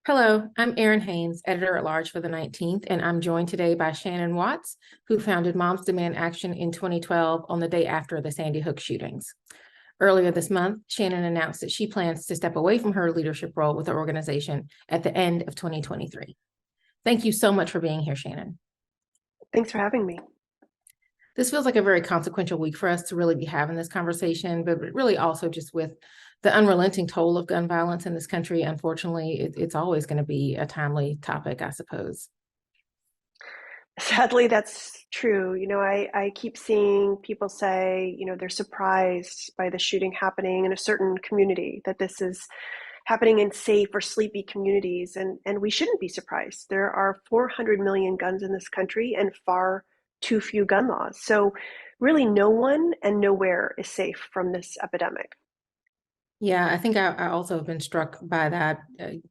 Hello, I'm Errin Haines, editor at large for the 19th, and I'm joined today by Shannon Watts, who founded Moms Demand Action in 2012 on the day after the Sandy Hook shootings. Earlier this month, Shannon announced that she plans to step away from her leadership role with the organization at the end of 2023. Thank you so much for being here, Shannon. Thanks for having me. This feels like a very consequential week for us to really be having this conversation, but really also just with the unrelenting toll of gun violence in this country. Unfortunately, it's always going to be a timely topic, I suppose. Sadly, that's true. I keep seeing people say, they're surprised by the shooting happening in a certain community, that this is happening in safe or sleepy communities. And we shouldn't be surprised. There are 400 million guns in this country and far too few gun laws. So really no one and nowhere is safe from this epidemic. Yeah, I think I also have been struck by that.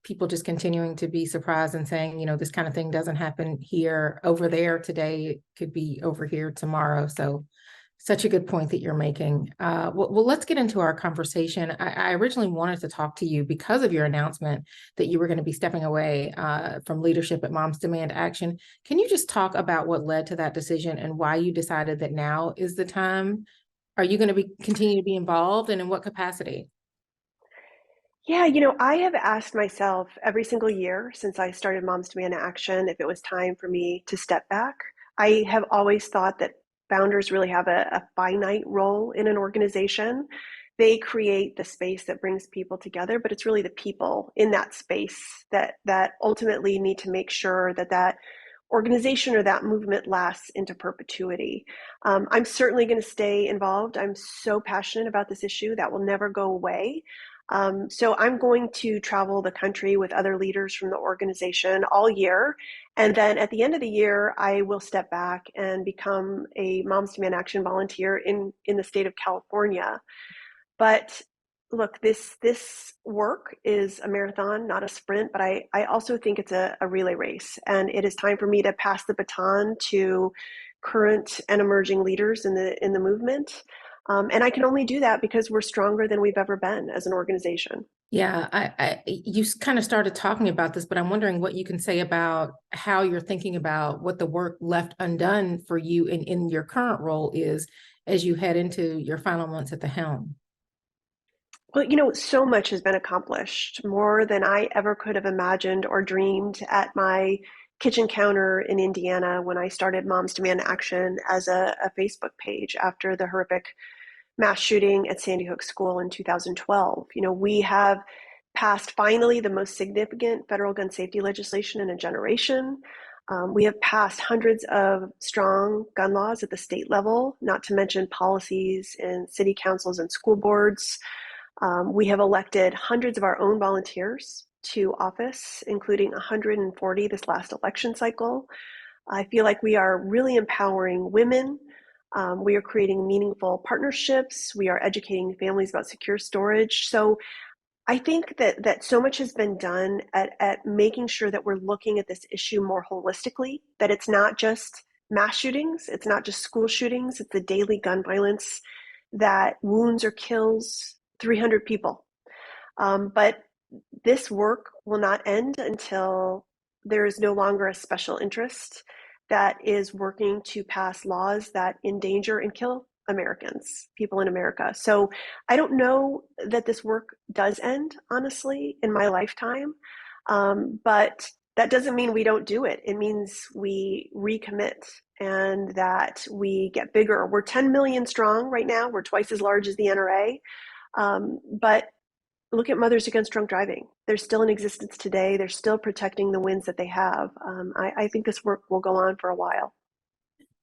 People just continuing to be surprised and saying, this kind of thing doesn't happen here, over there today. It could be over here tomorrow. So, such a good point that you're making. Well, let's get into our conversation. I originally wanted to talk to you because of your announcement that you were going to be stepping away from leadership at Moms Demand Action. Can you just talk about what led to that decision and why you decided that now is the time? Are you going to continue to be involved, and in what capacity? Yeah, I have asked myself every single year since I started Moms Demand Action if it was time for me to step back. I have always thought that founders really have a finite role in an organization. They create the space that brings people together, but it's really the people in that space that ultimately need to make sure that that organization or that movement lasts into perpetuity. I'm certainly going to stay involved. I'm so passionate about this issue that will never go away. So I'm going to travel the country with other leaders from the organization all year. And then at the end of the year, I will step back and become a Moms Demand Action volunteer in the state of California. But look, this work is a marathon, not a sprint, but I also think it's a relay race. And it is time for me to pass the baton to current and emerging leaders in the movement. And I can only do that because we're stronger than we've ever been as an organization. Yeah, you kind of started talking about this, but I'm wondering what you can say about how you're thinking about what the work left undone for you in your current role is as you head into your final months at the helm. Well, so much has been accomplished, more than I ever could have imagined or dreamed at my kitchen counter in Indiana when I started Moms Demand Action as a Facebook page after the horrific mass shooting at Sandy Hook School in 2012. We have passed finally the most significant federal gun safety legislation in a generation. We have passed hundreds of strong gun laws at the state level, not to mention policies in city councils and school boards. We have elected hundreds of our own volunteers to office, including 140 this last election cycle. I feel like we are really empowering women. We are creating meaningful partnerships. We are educating families about secure storage. So I think that so much has been done at making sure that we're looking at this issue more holistically, that it's not just mass shootings, it's not just school shootings, it's the daily gun violence that wounds or kills 300 people. But this work will not end until there is no longer a special interest that is working to pass laws that endanger and kill Americans, people in America. So I don't know that this work does end, honestly, in my lifetime. But that doesn't mean we don't do it. It means we recommit and that we get bigger. We're 10 million strong right now. We're twice as large as the NRA. But look at Mothers Against Drunk Driving. They're still in existence today. They're still protecting the wins that they have. I think this work will go on for a while.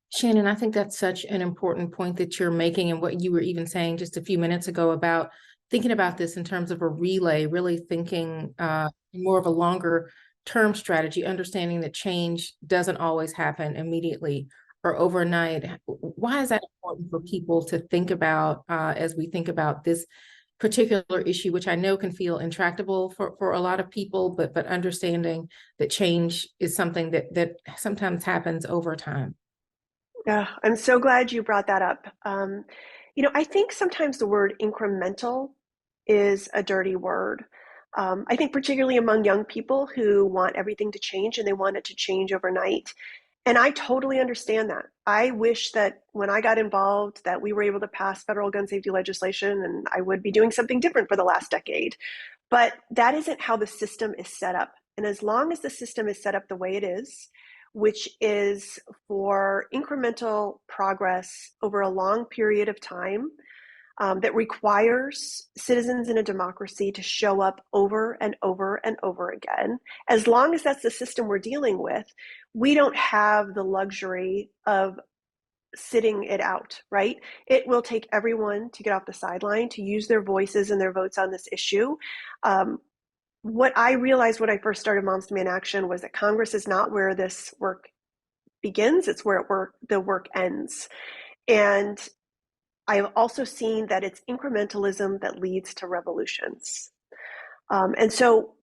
Shannon, I think that's such an important point that you're making, and what you were even saying just a few minutes ago about thinking about this in terms of a relay, really thinking more of a longer term strategy, understanding that change doesn't always happen immediately or overnight. Why is that important for people to think about as we think about this particular issue, which I know can feel intractable for a lot of people, but understanding that change is something that sometimes happens over time? Yeah, I'm so glad you brought that up. I think sometimes the word incremental is a dirty word. I think particularly among young people who want everything to change and they want it to change overnight. And I totally understand that. I wish that when I got involved that we were able to pass federal gun safety legislation and I would be doing something different for the last decade. But that isn't how the system is set up. And as long as the system is set up the way it is, which is for incremental progress over a long period of time, that requires citizens in a democracy to show up over and over and over again. As long as that's the system we're dealing with, we don't have the luxury of sitting it out, right? It will take everyone to get off the sideline, to use their voices and their votes on this issue. What I realized when I first started Moms Demand Action was that Congress is not where this work begins, it's where the work ends. And I have also seen that it's incrementalism that leads to revolutions. And so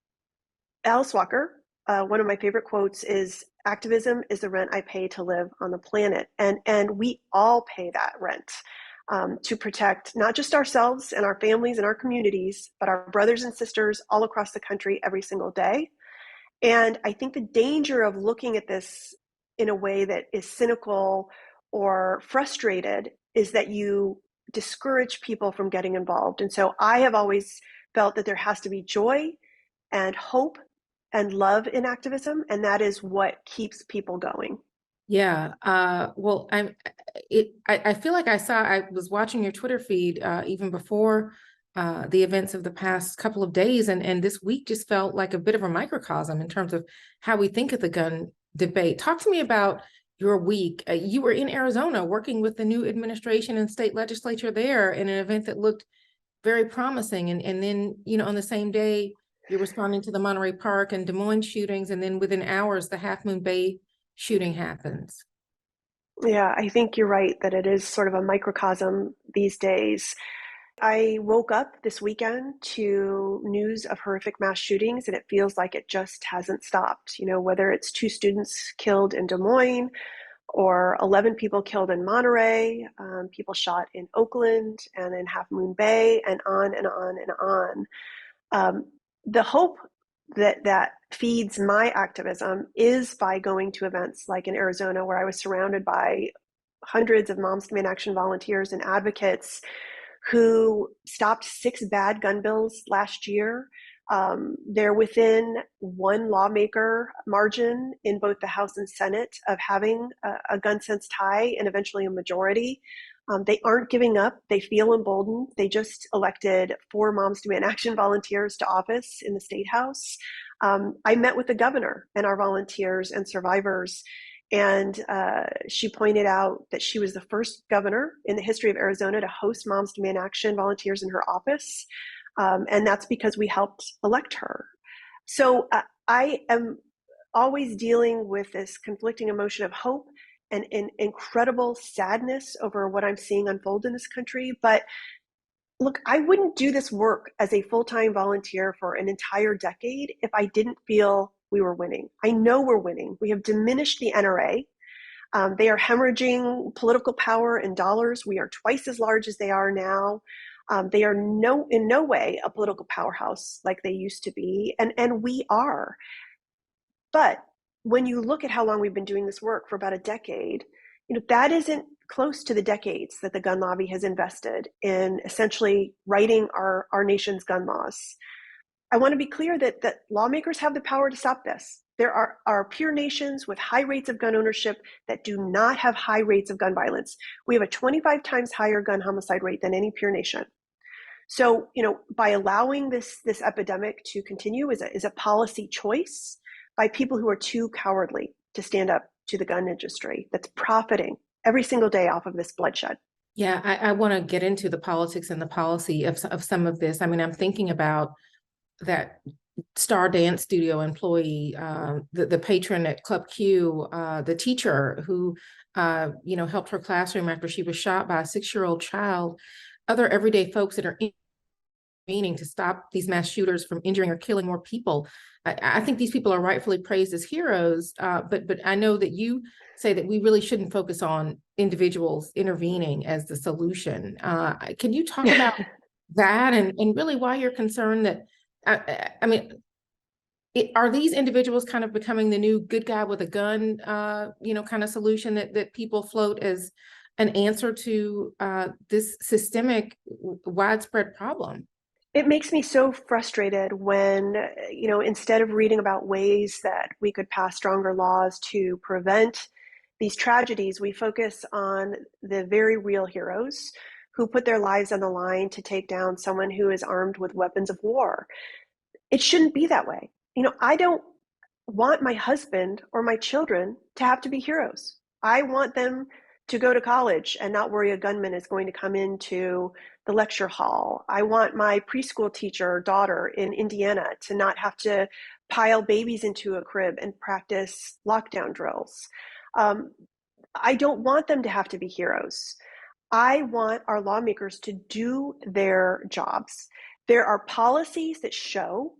Alice Walker, one of my favorite quotes is, activism is the rent I pay to live on the planet. And we all pay that rent to protect not just ourselves and our families and our communities, but our brothers and sisters all across the country every single day. And I think the danger of looking at this in a way that is cynical or frustrated is that you discourage people from getting involved. And so I have always felt that there has to be joy and hope and love in activism, and that is what keeps people going. Yeah. Well, I feel like I was watching your Twitter feed even before the events of the past couple of days, and this week just felt like a bit of a microcosm in terms of how we think of the gun debate. Talk to me about your week. You were in Arizona working with the new administration and state legislature there in an event that looked very promising. And then, on the same day, you're responding to the Monterey Park and Des Moines shootings. And then within hours, the Half Moon Bay shooting happens. Yeah, I think you're right that it is sort of a microcosm these days. I woke up this weekend to news of horrific mass shootings, and it feels like it just hasn't stopped. Whether it's 2 students killed in Des Moines or 11 people killed in Monterey, people shot in Oakland and in Half Moon Bay, and on and on and on. The hope that feeds my activism is by going to events like in Arizona, where I was surrounded by hundreds of Moms Demand Action volunteers and advocates who stopped 6 bad gun bills last year. They're within one lawmaker margin in both the House and Senate of having a gun sense tie and eventually a majority. They aren't giving up. They feel emboldened. They just elected 4 Moms Demand Action volunteers to office in the State House. I met with the governor and our volunteers and survivors, and she pointed out that she was the first governor in the history of Arizona to host Moms Demand Action volunteers in her office. And that's because we helped elect her. So I am always dealing with this conflicting emotion of hope and incredible sadness over what I'm seeing unfold in this country. But look, I wouldn't do this work as a full-time volunteer for an entire decade if I didn't feel we were winning. I know we're winning. We have diminished the NRA. They are hemorrhaging political power and dollars. We are twice as large as they are now. They are in no way a political powerhouse like they used to be, and we are. But when you look at how long we've been doing this work, for about a decade, that isn't close to the decades that the gun lobby has invested in essentially writing our nation's gun laws. I want to be clear that lawmakers have the power to stop this. There are peer nations with high rates of gun ownership that do not have high rates of gun violence. We have a 25 times higher gun homicide rate than any peer nation. So, by allowing this epidemic to continue is a policy choice by people who are too cowardly to stand up to the gun industry that's profiting every single day off of this bloodshed. Yeah, I want to get into the politics and the policy of some of this. I mean, I'm thinking about that Star Dance Studio employee, the patron at Club Q, the teacher who, helped her classroom after she was shot by a 6-year-old child, other everyday folks that are intervening to stop these mass shooters from injuring or killing more people. I think these people are rightfully praised as heroes, but I know that you say that we really shouldn't focus on individuals intervening as the solution. Can you talk about that and really why you're concerned that I mean, are these individuals kind of becoming the new good guy with a gun, kind of solution that people float as an answer to this systemic widespread problem? It makes me so frustrated when, instead of reading about ways that we could pass stronger laws to prevent these tragedies, we focus on the very real heroes who put their lives on the line to take down someone who is armed with weapons of war. It shouldn't be that way. I don't want my husband or my children to have to be heroes. I want them to go to college and not worry a gunman is going to come into the lecture hall. I want my preschool teacher daughter in Indiana to not have to pile babies into a crib and practice lockdown drills. Um, I don't want them to have to be heroes. I want our lawmakers to do their jobs. There are policies that show,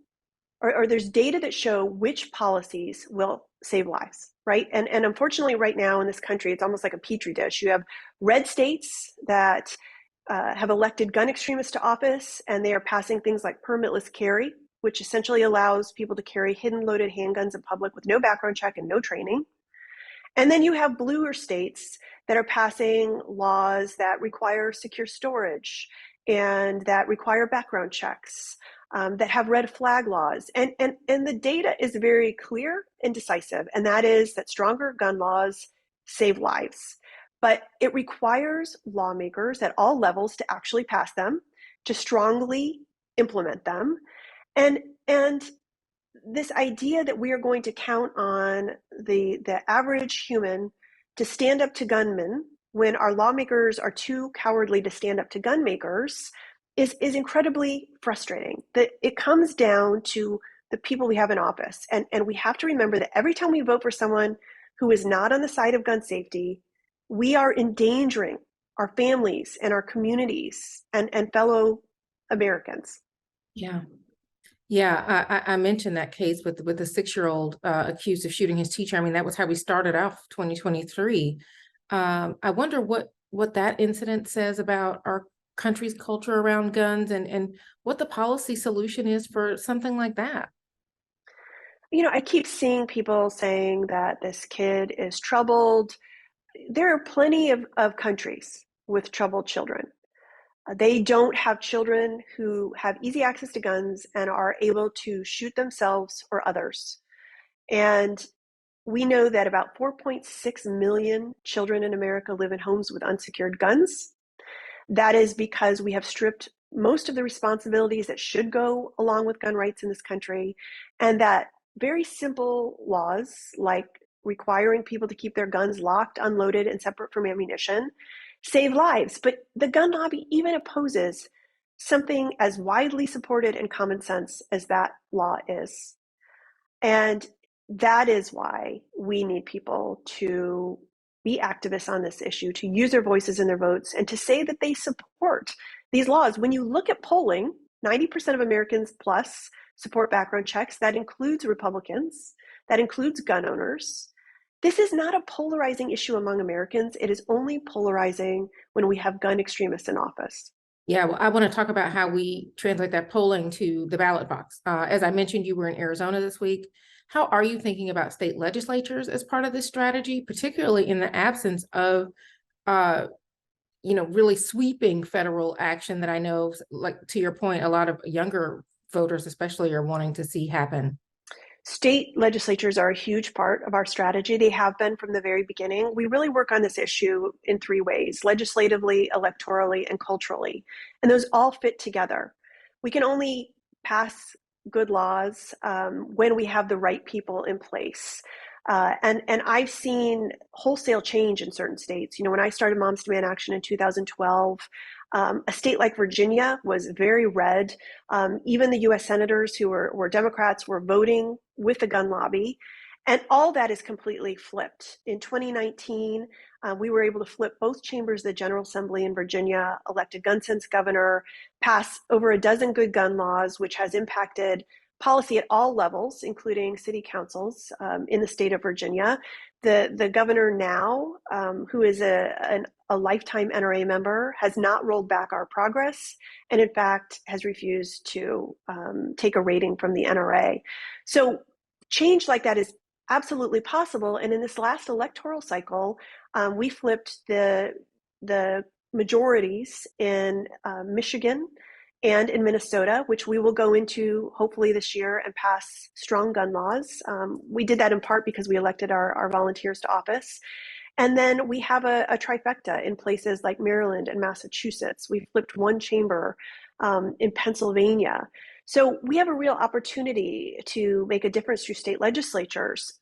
or there's data that show which policies will save lives, right? And unfortunately, right now in this country, it's almost like a petri dish. You have red states that have elected gun extremists to office, and they are passing things like permitless carry, which essentially allows people to carry hidden loaded handguns in public with no background check and no training. And then you have bluer states that are passing laws that require secure storage and that require background checks, that have red flag laws. And the data is very clear and decisive, and that is that stronger gun laws save lives. But it requires lawmakers at all levels to actually pass them, to strongly implement them. And this idea that we are going to count on the average human to stand up to gunmen when our lawmakers are too cowardly to stand up to gun makers is incredibly frustrating. That it comes down to the people we have in office. And we have to remember that every time we vote for someone who is not on the side of gun safety, we are endangering our families and our communities and fellow Americans. Yeah. Yeah, I mentioned that case with the 6-year-old accused of shooting his teacher. I mean, that was how we started off 2023. I wonder what that incident says about our country's culture around guns and what the policy solution is for something like that. I keep seeing people saying that this kid is troubled. There are plenty of countries with troubled children. They don't have children who have easy access to guns and are able to shoot themselves or others. And we know that about 4.6 million children in America live in homes with unsecured guns. That is because we have stripped most of the responsibilities that should go along with gun rights in this country, and that very simple laws like requiring people to keep their guns locked, unloaded, and separate from ammunition save lives. But the gun lobby even opposes something as widely supported and common sense as that law is. And that is why we need people to be activists on this issue, to use their voices and their votes, and to say that they support these laws. When you look at polling, 90% of Americans plus support background checks. That includes Republicans, that includes gun owners. This is not a polarizing issue among Americans. It is only polarizing when we have gun extremists in office. Yeah, well, I want to talk about how we translate that polling to the ballot box. As I mentioned, you were in Arizona this week. How are you thinking about state legislatures as part of this strategy, particularly in the absence of, really sweeping federal action that I know, like to your point, a lot of younger voters especially are wanting to see happen? State legislatures are a huge part of our strategy. They have been from the very beginning. We really work on this issue in three ways: legislatively, electorally, and culturally. And those all fit together. We can only pass good laws when we have the right people in place. And I've seen wholesale change in certain states. When I started Moms Demand Action in 2012, a state like Virginia was very red. Even the US senators who were Democrats were voting with the gun lobby. And all that is completely flipped. In 2019, we were able to flip both chambers of the General Assembly in Virginia, elect a gun sense governor, pass over a dozen good gun laws, which has impacted policy at all levels, including city councils in the state of Virginia. The governor now, who is a lifetime NRA member, has not rolled back our progress, and in fact has refused to take a rating from the NRA. So change like that is absolutely possible. And in this last electoral cycle, we flipped the majorities in Michigan and in Minnesota, which we will go into hopefully this year and pass strong gun laws. We did that in part because we elected our volunteers to office. And then we have a trifecta in places like Maryland and Massachusetts. We flipped one chamber in Pennsylvania. So we have a real opportunity to make a difference through state legislatures.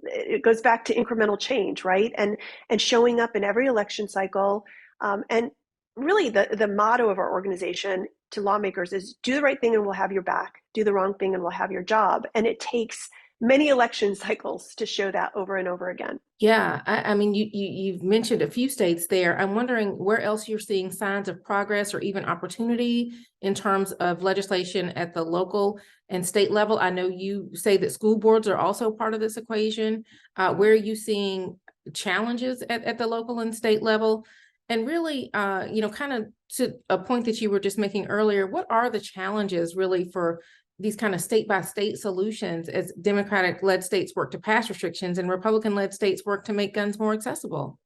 It goes back to incremental change, right? And showing up in every election cycle. And really the motto of our organization to lawmakers is do the right thing and we'll have your back. Do the wrong thing and we'll have your job. And it takes many election cycles to show that over and over again. Yeah, I mean, you've mentioned a few states there. I'm wondering where else you're seeing signs of progress or even opportunity in terms of legislation at the local and state level. I know you say that school boards are also part of this equation. Where are you seeing challenges at the local and state level? And really, kind of to a point that you were just making earlier, what are the challenges really for these kind of state by state solutions as Democratic led states work to pass restrictions and Republican led states work to make guns more accessible?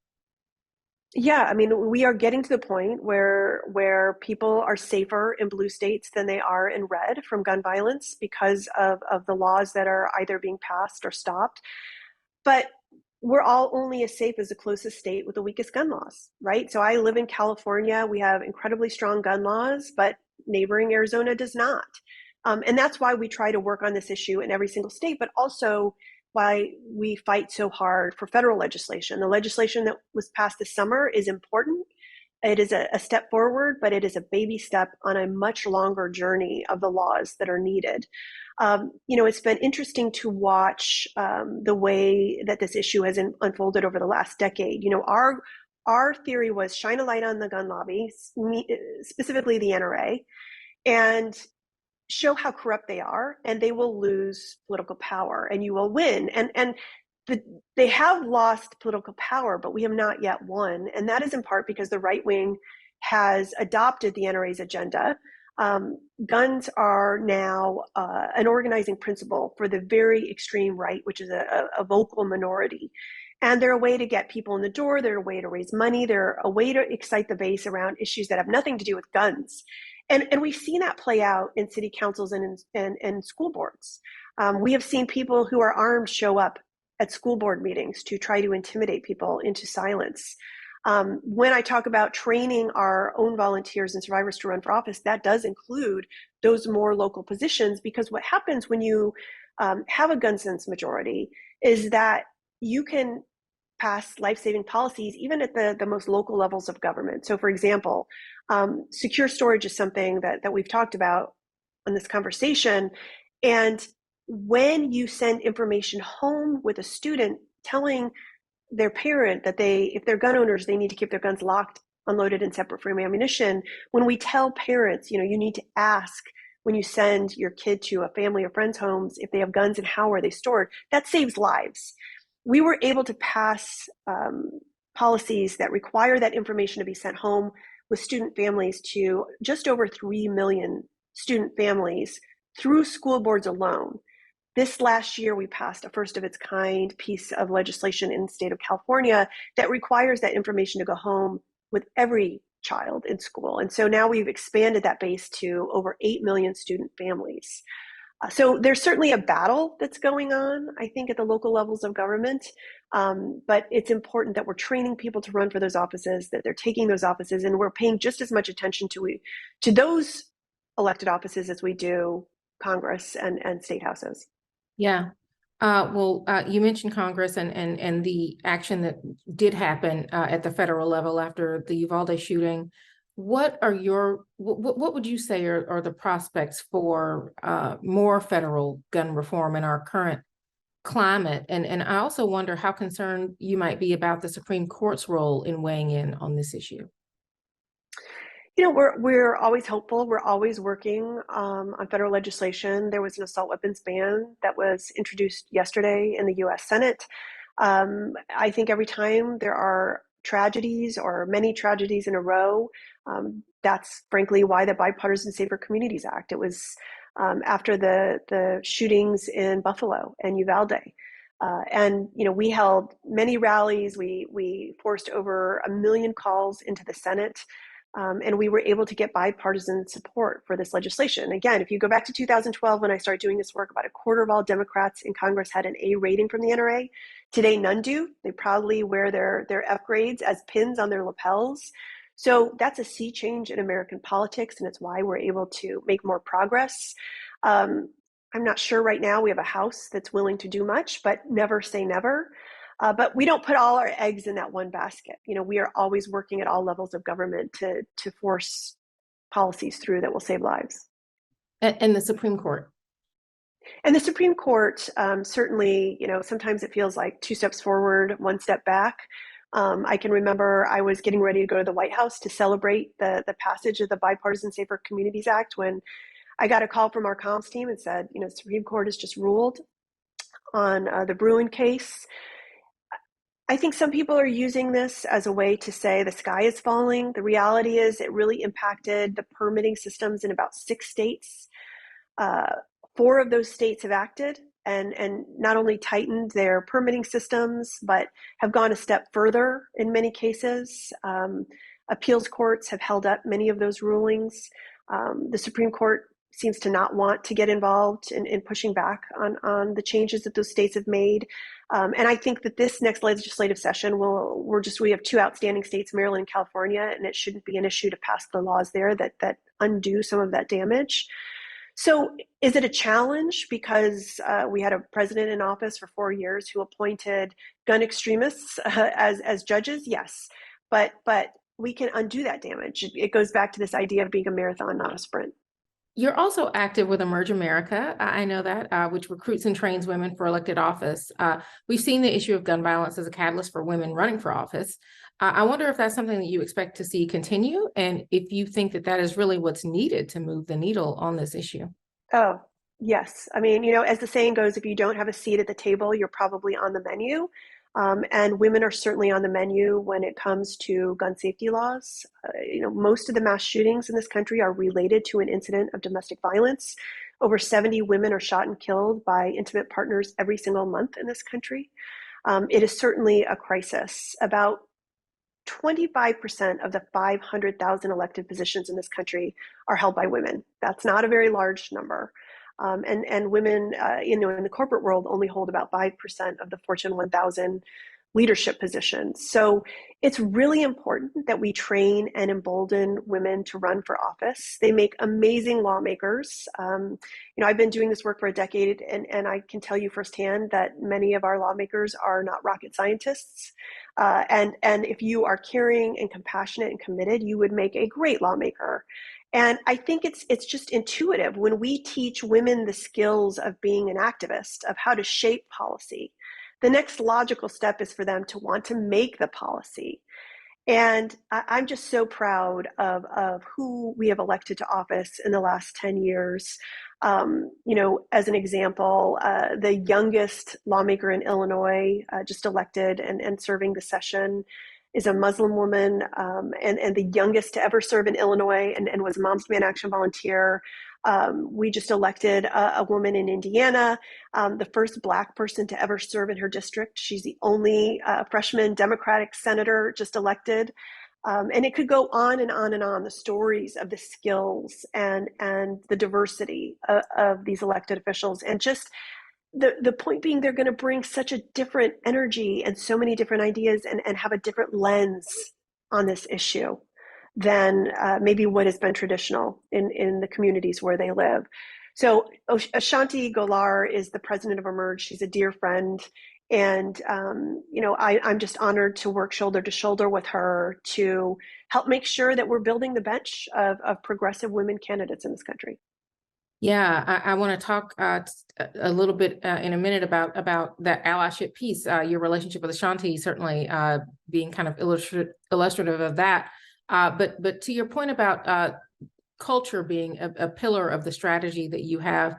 Yeah, I mean, we are getting to the point where people are safer in blue states than they are in red from gun violence because of the laws that are either being passed or stopped. But we're all only as safe as the closest state with the weakest gun laws, right? So I live in California. We have incredibly strong gun laws, but neighboring Arizona does not. And that's why we try to work on this issue in every single state, but also why we fight so hard for federal legislation. The legislation that was passed this summer is important. It is a step forward, but it is a baby step on a much longer journey of the laws that are needed. It's been interesting to watch the way that this issue has unfolded over the last decade. Our theory was shine a light on the gun lobby, specifically the NRA, and show how corrupt they are, and they will lose political power, and you will win. And they have lost political power, but we have not yet won, and that is in part because the right wing has adopted the NRA's agenda. Guns are now an organizing principle for the very extreme right, which is a vocal minority. And they're a way to get people in the door. They're a way to raise money. They're a way to excite the base around issues that have nothing to do with guns. And we've seen that play out in city councils and in school boards. We have seen people who are armed show up at school board meetings to try to intimidate people into silence. When I talk about training our own volunteers and survivors to run for office, that does include those more local positions, because what happens when you have a gun sense majority is that you can pass life-saving policies even at the most local levels of government. So for example, secure storage is something that we've talked about in this conversation. And when you send information home with a student telling their parent that if they're gun owners, they need to keep their guns locked, unloaded, and separate from ammunition. When we tell parents, you need to ask when you send your kid to a family or friend's homes if they have guns and how are they stored, that saves lives. We were able to pass policies that require that information to be sent home with student families to just over 3 million student families through school boards alone. This last year, we passed a first of its kind piece of legislation in the state of California that requires that information to go home with every child in school. And so now we've expanded that base to over 8 million student families. So there's certainly a battle that's going on, I think, at the local levels of government. But it's important that we're training people to run for those offices, that they're taking those offices, and we're paying just as much attention to those elected offices as we do Congress and state houses. Yeah. You mentioned Congress and the action that did happen at the federal level after the Uvalde shooting. What would you say are the prospects for more federal gun reform in our current climate? And I also wonder how concerned you might be about the Supreme Court's role in weighing in on this issue. We're always hopeful. We're always working on federal legislation. There was an assault weapons ban that was introduced yesterday in the U.S. Senate. I think every time there are tragedies or many tragedies in a row, that's frankly why the Bipartisan Safer Communities Act. It was after the shootings in Buffalo and Uvalde. And we held many rallies. We forced over 1 million calls into the Senate. And we were able to get bipartisan support for this legislation. Again, if you go back to 2012, when I started doing this work, about a quarter of all Democrats in Congress had an A rating from the NRA. Today, none do. They proudly wear their F grades as pins on their lapels. So that's a sea change in American politics, and it's why we're able to make more progress. I'm not sure right now we have a House that's willing to do much, but never say never. But we don't put all our eggs in that one basket. We are always working at all levels of government to force policies through that will save lives. And the Supreme Court. And the Supreme Court, certainly, sometimes it feels like 2 steps forward, 1 step back. I can remember I was getting ready to go to the White House to celebrate the passage of the Bipartisan Safer Communities Act when I got a call from our comms team and said, the Supreme Court has just ruled on the Bruin case. I think some people are using this as a way to say the sky is falling. The reality is it really impacted the permitting systems in about 6 states. 4 of those states have acted and not only tightened their permitting systems, but have gone a step further in many cases. Appeals courts have held up many of those rulings. The Supreme Court seems to not want to get involved in pushing back on the changes that those states have made. And I think that this next legislative session we have 2 outstanding states, Maryland and California, and it shouldn't be an issue to pass the laws there that undo some of that damage. So is it a challenge because we had a president in office for 4 years who appointed gun extremists as judges? Yes, but we can undo that damage. It goes back to this idea of being a marathon, not a sprint. You're also active with Emerge America. I know that, which recruits and trains women for elected office. We've seen the issue of gun violence as a catalyst for women running for office. I wonder if that's something that you expect to see continue, and if you think that that is really what's needed to move the needle on this issue. Oh, yes. I mean, as the saying goes, if you don't have a seat at the table, you're probably on the menu. And women are certainly on the menu when it comes to gun safety laws. Most of the mass shootings in this country are related to an incident of domestic violence. Over 70 women are shot and killed by intimate partners every single month in this country. It is certainly a crisis. About 25% of the 500,000 elected positions in this country are held by women. That's not a very large number. And women, in the corporate world only hold about 5% of the Fortune 1000 leadership positions. So it's really important that we train and embolden women to run for office. They make amazing lawmakers. I've been doing this work for a decade, and I can tell you firsthand that many of our lawmakers are not rocket scientists. And if you are caring and compassionate and committed, you would make a great lawmaker. And I think it's just intuitive when we teach women the skills of being an activist, of how to shape policy. The next logical step is for them to want to make the policy. And I'm just so proud of who we have elected to office in the last 10 years. As an example, the youngest lawmaker in Illinois, just elected and serving the session, is a Muslim woman, and the youngest to ever serve in Illinois, and was a Moms Demand Action volunteer. We just elected a woman in Indiana, the first Black person to ever serve in her district. She's the only freshman Democratic senator just elected. And it could go on and on and on, the stories of the skills and the diversity of these elected officials. And just the point being, they're going to bring such a different energy and so many different ideas and have a different lens on this issue than maybe what has been traditional in the communities where they live. So Ashanti Golar is the president of Emerge. She's a dear friend. And, I'm just honored to work shoulder to shoulder with her to help make sure that we're building the bench of progressive women candidates in this country. Yeah, I want to talk a little bit in a minute about that allyship piece. Your relationship with Ashanti certainly being kind of illustrative of that. But to your point about culture being a pillar of the strategy that you have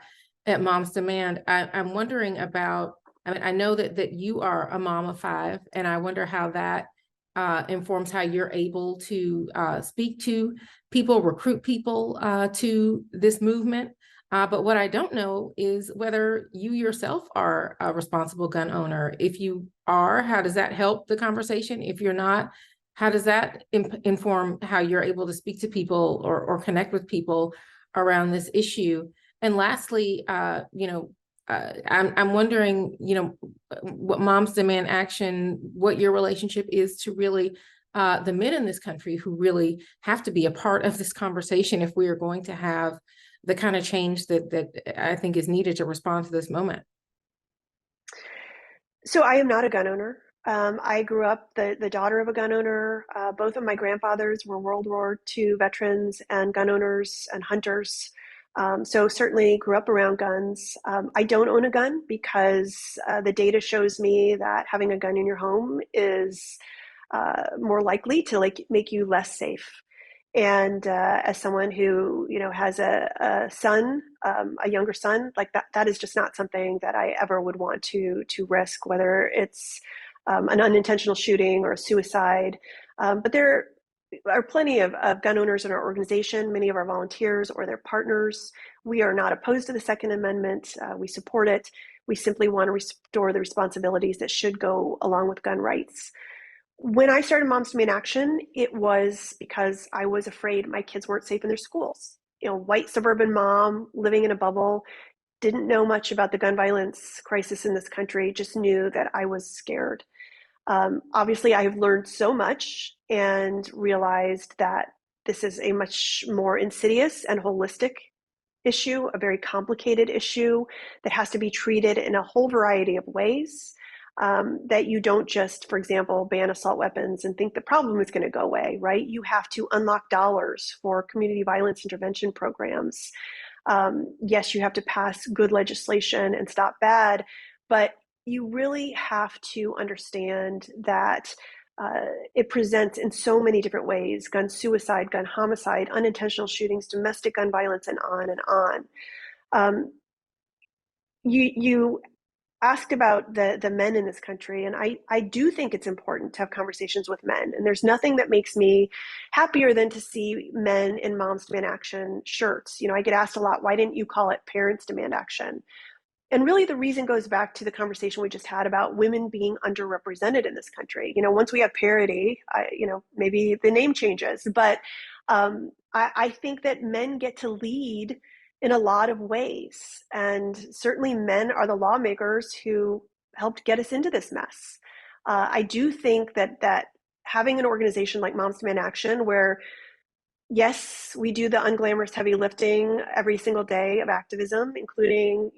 at Mom's Demand, I'm wondering about, I mean, I know that you are a mom of five, and I wonder how that informs how you're able to speak to people, recruit people to this movement. But what I don't know is whether you yourself are a responsible gun owner. If you are, how does that help the conversation? If you're not, how does that inform how you're able to speak to people or connect with people around this issue? And lastly, I'm wondering, what Moms Demand Action, what your relationship is to really the men in this country who really have to be a part of this conversation if we are going to have the kind of change that I think is needed to respond to this moment. So I am not a gun owner. I grew up the daughter of a gun owner. Both of my grandfathers were World War II veterans and gun owners and hunters. So certainly grew up around guns. I don't own a gun because the data shows me that having a gun in your home is more likely to make you less safe. And as someone who has a son, a younger son, like that is just not something that I ever would want to risk, whether it's an unintentional shooting or a suicide. But there are plenty of gun owners in our organization, many of our volunteers or their partners. We are not opposed to the Second Amendment. We support it. We simply want to restore the responsibilities that should go along with gun rights. When I started Moms Demand Action, it was because I was afraid my kids weren't safe in their schools. White suburban mom living in a bubble, didn't know much about the gun violence crisis in this country, just knew that I was scared. Obviously, I have learned so much and realized that this is a much more insidious and holistic issue, a very complicated issue that has to be treated in a whole variety of ways. That you don't just, for example, ban assault weapons and think the problem is going to go away, right? You have to unlock dollars for community violence intervention programs. Yes, you have to pass good legislation and stop bad, but you really have to understand that it presents in so many different ways: gun suicide, gun homicide, unintentional shootings, domestic gun violence, and on and on. You asked about the men in this country, and I do think it's important to have conversations with men. And there's nothing that makes me happier than to see men in Moms Demand Action shirts. I get asked a lot, why didn't you call it Parents Demand Action? And really the reason goes back to the conversation we just had about women being underrepresented in this country. Once we have parity, maybe the name changes, but I think that men get to lead in a lot of ways. And certainly men are the lawmakers who helped get us into this mess. I do think that having an organization like Moms Demand Action, where yes, we do the unglamorous heavy lifting every single day of activism, including,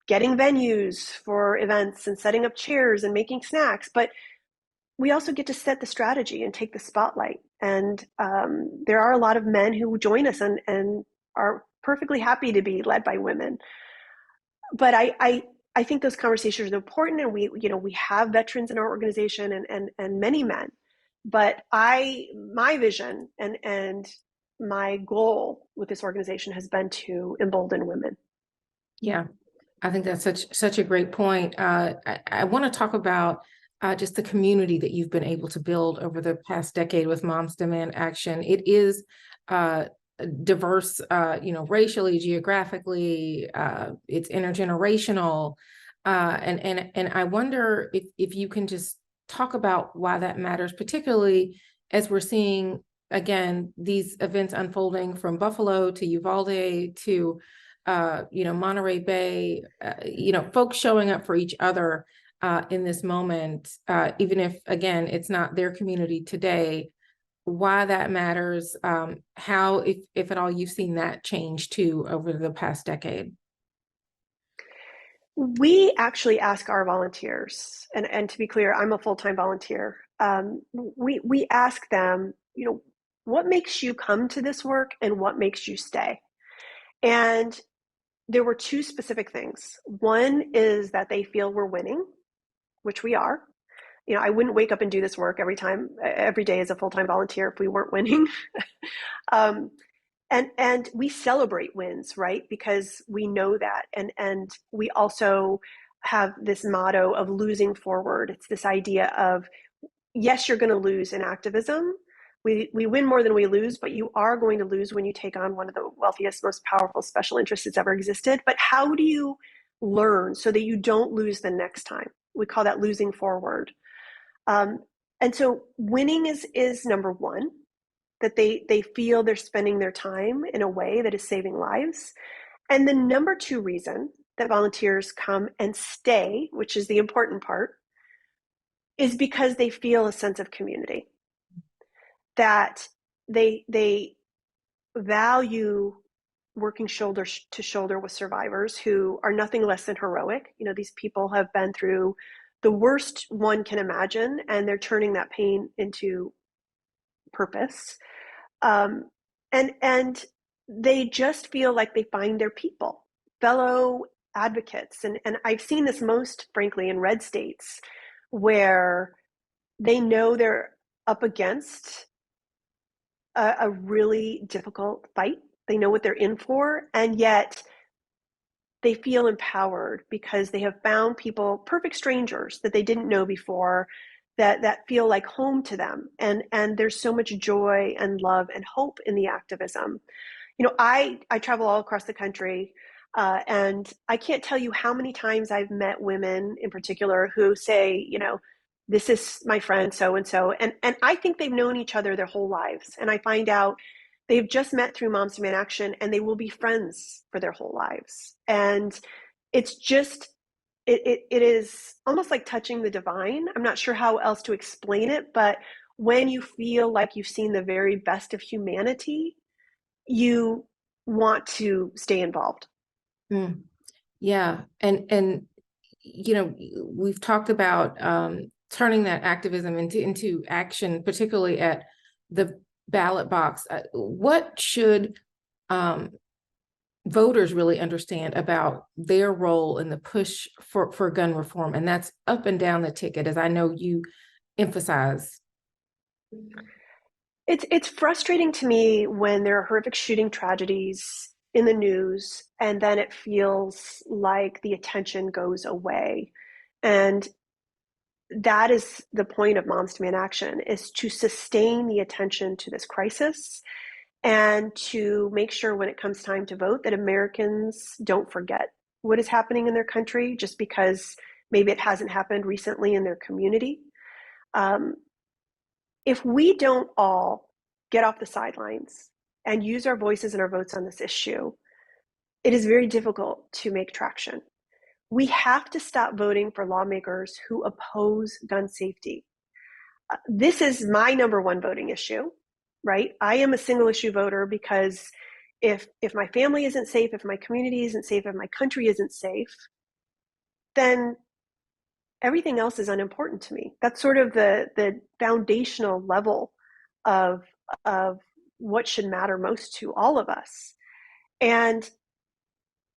getting venues for events and setting up chairs and making snacks, but we also get to set the strategy and take the spotlight. And there are a lot of men who join us and are perfectly happy to be led by women. But I think those conversations are important, and we have veterans in our organization and many men. But my vision and my goal with this organization has been to embolden women. Yeah, I think that's such a great point. I want to talk about just the community that you've been able to build over the past decade with Moms Demand Action. It is diverse, racially, geographically. It's intergenerational, and I wonder if you can just talk about why that matters, particularly as we're seeing again these events unfolding from Buffalo to Uvalde to Monterey Bay, folks showing up for each other in this moment, even if, again, it's not their community today, why that matters, how, if at all, you've seen that change too over the past decade. We actually ask our volunteers, and to be clear, I'm a full-time volunteer. We ask them, what makes you come to this work and what makes you stay? And there were two specific things. One is that they feel we're winning, which we are. I wouldn't wake up and do this work every day as a full-time volunteer if we weren't winning. um, and we celebrate wins, right? Because we know that, and we also have this motto of losing forward. It's this idea of, yes, you're going to lose in activism. We win more than we lose, but you are going to lose when you take on one of the wealthiest, most powerful special interests that's ever existed. But how do you learn so that you don't lose the next time? We call that losing forward. And so winning is number one, that they feel they're spending their time in a way that is saving lives. And the number two reason that volunteers come and stay, which is the important part, is because they feel a sense of community, that they value working shoulder to shoulder with survivors who are nothing less than heroic. These people have been through the worst one can imagine, and they're turning that pain into purpose. And they just feel like they find their people, fellow advocates. And I've seen this most frankly in red states, where they know they're up against a really difficult fight. They know what they're in for, and yet they feel empowered because they have found people, perfect strangers that they didn't know before, that feel like home to them. And there's so much joy and love and hope in the activism. I travel all across the country, and I can't tell you how many times I've met women in particular who say, this is my friend so and so, and I think they've known each other their whole lives, and I find out they've just met through Moms Demand Action, and they will be friends for their whole lives. And it's just it is almost like touching the divine. I'm not sure how else to explain it, but when you feel like you've seen the very best of humanity, you want to stay involved. Mm. Yeah. And we've talked about turning that activism into action, particularly at the ballot box. What should voters really understand about their role in the push for gun reform? And that's up and down the ticket, as I know you emphasize. It's frustrating to me when there are horrific shooting tragedies in the news, and then it feels like the attention goes away. And that is the point of Moms Demand Action, is to sustain the attention to this crisis and to make sure when it comes time to vote that Americans don't forget what is happening in their country just because maybe it hasn't happened recently in their community. If we don't all get off the sidelines and use our voices and our votes on this issue, it is very difficult to make traction. We have to stop voting for lawmakers who oppose gun safety. This is my number one voting issue, right? I am a single issue voter because if my family isn't safe, if my community isn't safe, if my country isn't safe, then everything else is unimportant to me. That's sort of the foundational level of what should matter most to all of us. And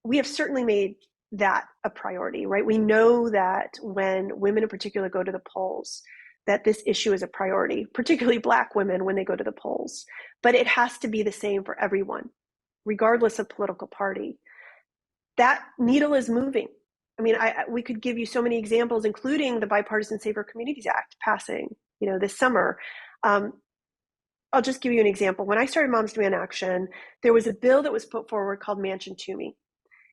we have certainly made that a priority, right? We know that when women in particular go to the polls, that this issue is a priority, particularly Black women when they go to the polls. But it has to be the same for everyone, regardless of political party. That needle is moving. I mean, we could give you so many examples, including the Bipartisan Safer Communities Act passing, this summer. I'll just give you an example. When I started Moms Demand Action, there was a bill that was put forward called Manchin Toomey.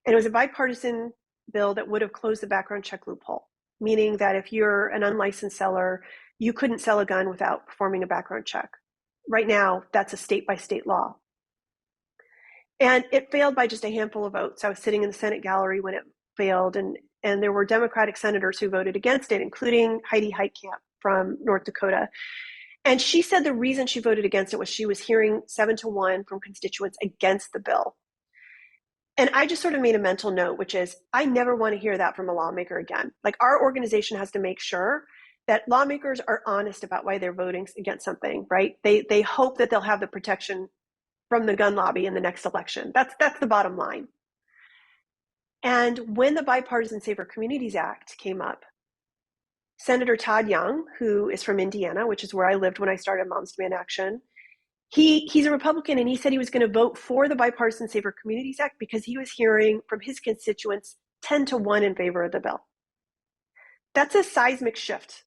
And it was a bipartisan bill that would have closed the background check loophole, meaning that if you're an unlicensed seller, you couldn't sell a gun without performing a background check. Right now, that's a state by state law. And it failed by just a handful of votes. I was sitting in the Senate gallery when it failed, and there were Democratic senators who voted against it, including Heidi Heitkamp from North Dakota. And she said the reason she voted against it was she was hearing 7-1 from constituents against the bill. And I just sort of made a mental note, which is, I never want to hear that from a lawmaker again. Like, our organization has to make sure that lawmakers are honest about why they're voting against something, right? They hope that they'll have the protection from the gun lobby in the next election. That's the bottom line. And when the Bipartisan Safer Communities Act came up, Senator Todd Young, who is from Indiana, which is where I lived when I started Moms Demand Action, he's a Republican, and he said he was going to vote for the Bipartisan Safer Communities Act because he was hearing from his constituents 10-1 in favor of the bill. That's a seismic shift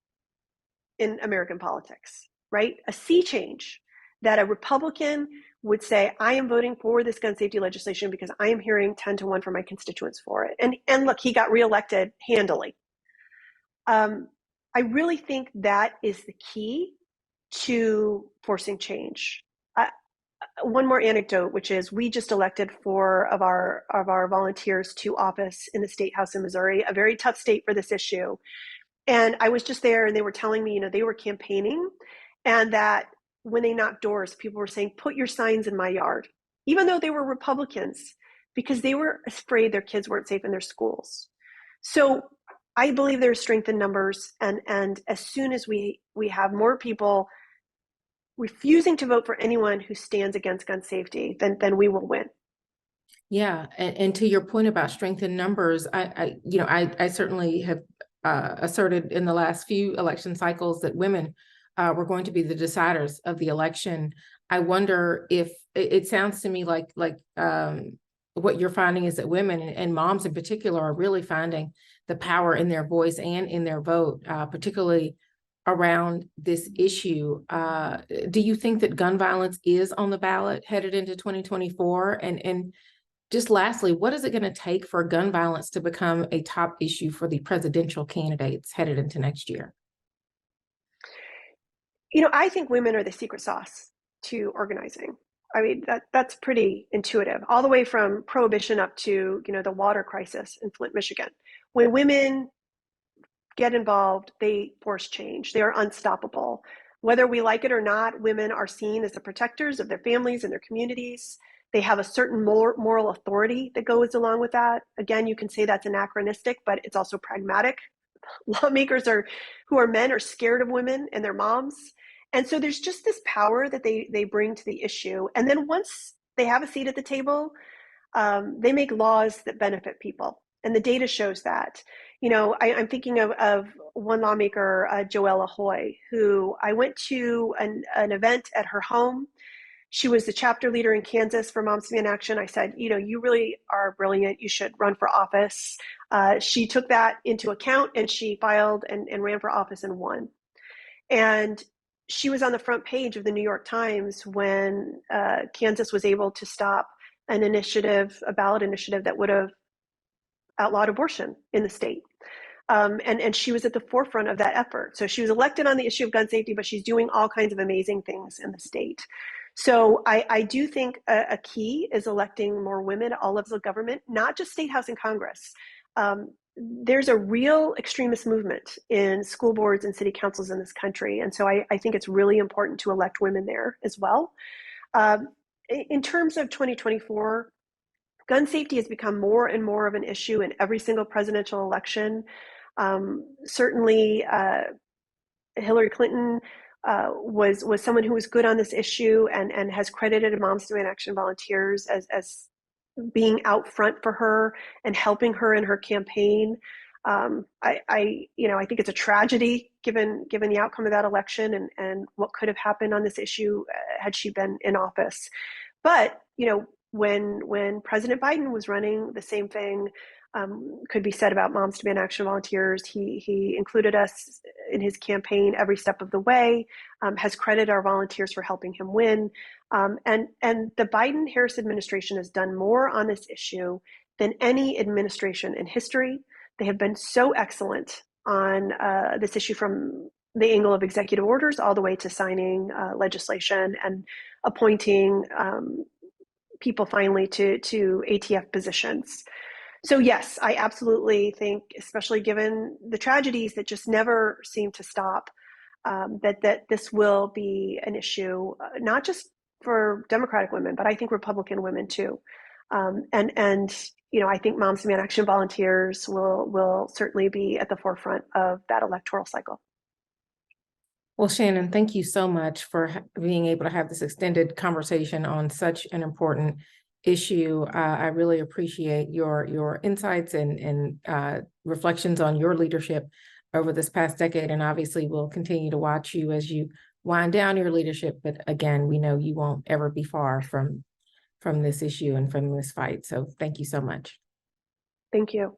in American politics, right? A sea change that a Republican would say, I am voting for this gun safety legislation because I am hearing 10-1 from my constituents for it. And look, he got reelected handily. I really think that is the key to forcing change. One more anecdote, which is we just elected 4 of our volunteers to office in the state house in Missouri, a very tough state for this issue. And I was just there, and they were telling me, they were campaigning, and that when they knocked doors, people were saying, put your signs in my yard, even though they were Republicans, because they were afraid their kids weren't safe in their schools. So I believe there's strength in numbers, and as soon as we have more people refusing to vote for anyone who stands against gun safety, then we will win. Yeah, and to your point about strength in numbers, I certainly have asserted in the last few election cycles that women were going to be the deciders of the election. I wonder if it sounds to me like what you're finding is that women and moms in particular are really finding the power in their voice and in their vote, particularly around this issue. Do you think that gun violence is on the ballot headed into 2024? And just lastly, what is it going to take for gun violence to become a top issue for the presidential candidates headed into next year? I think women are the secret sauce to organizing. I mean, that's pretty intuitive, all the way from prohibition up to, the water crisis in Flint, Michigan. When women get involved, they force change. They are unstoppable. Whether we like it or not, women are seen as the protectors of their families and their communities. They have a certain moral authority that goes along with that. Again, you can say that's anachronistic, but it's also pragmatic. Lawmakers who are men are scared of women and their moms. And so there's just this power that they bring to the issue. And then once they have a seat at the table, they make laws that benefit people. And the data shows that. I'm thinking of one lawmaker, Joella Hoy, who I went to an event at her home. She was the chapter leader in Kansas for Moms Demand Action. I said, you really are brilliant. You should run for office. She took that into account, and she filed and ran for office and won. And she was on the front page of the New York Times when Kansas was able to stop a ballot initiative that would have outlawed abortion in the state. And she was at the forefront of that effort. So she was elected on the issue of gun safety, but she's doing all kinds of amazing things in the state. So I do think a key is electing more women at all levels of government, not just state house and Congress. There's a real extremist movement in school boards and city councils in this country. And so I think it's really important to elect women there as well. In terms of 2024, gun safety has become more and more of an issue in every single presidential election. Certainly, Hillary Clinton was someone who was good on this issue and has credited Moms Demand Action volunteers as being out front for her and helping her in her campaign. I think it's a tragedy given the outcome of that election and what could have happened on this issue had she been in office. But when President Biden was running, the same thing could be said about Moms Demand Action volunteers. He included us in his campaign every step of the way, has credited our volunteers for helping him win. And the Biden-Harris administration has done more on this issue than any administration in history. They have been so excellent on this issue, from the angle of executive orders all the way to signing legislation and appointing people finally to ATF positions. So yes, I absolutely think, especially given the tragedies that just never seem to stop, that this will be an issue, not just for Democratic women, but I think Republican women too. I think Moms Demand Action volunteers will certainly be at the forefront of that electoral cycle. Well, Shannon, thank you so much for being able to have this extended conversation on such an important issue. I really appreciate your insights and reflections on your leadership over this past decade, and obviously we'll continue to watch you as you wind down your leadership. But again, we know you won't ever be far from this issue and from this fight. So thank you so much. Thank you.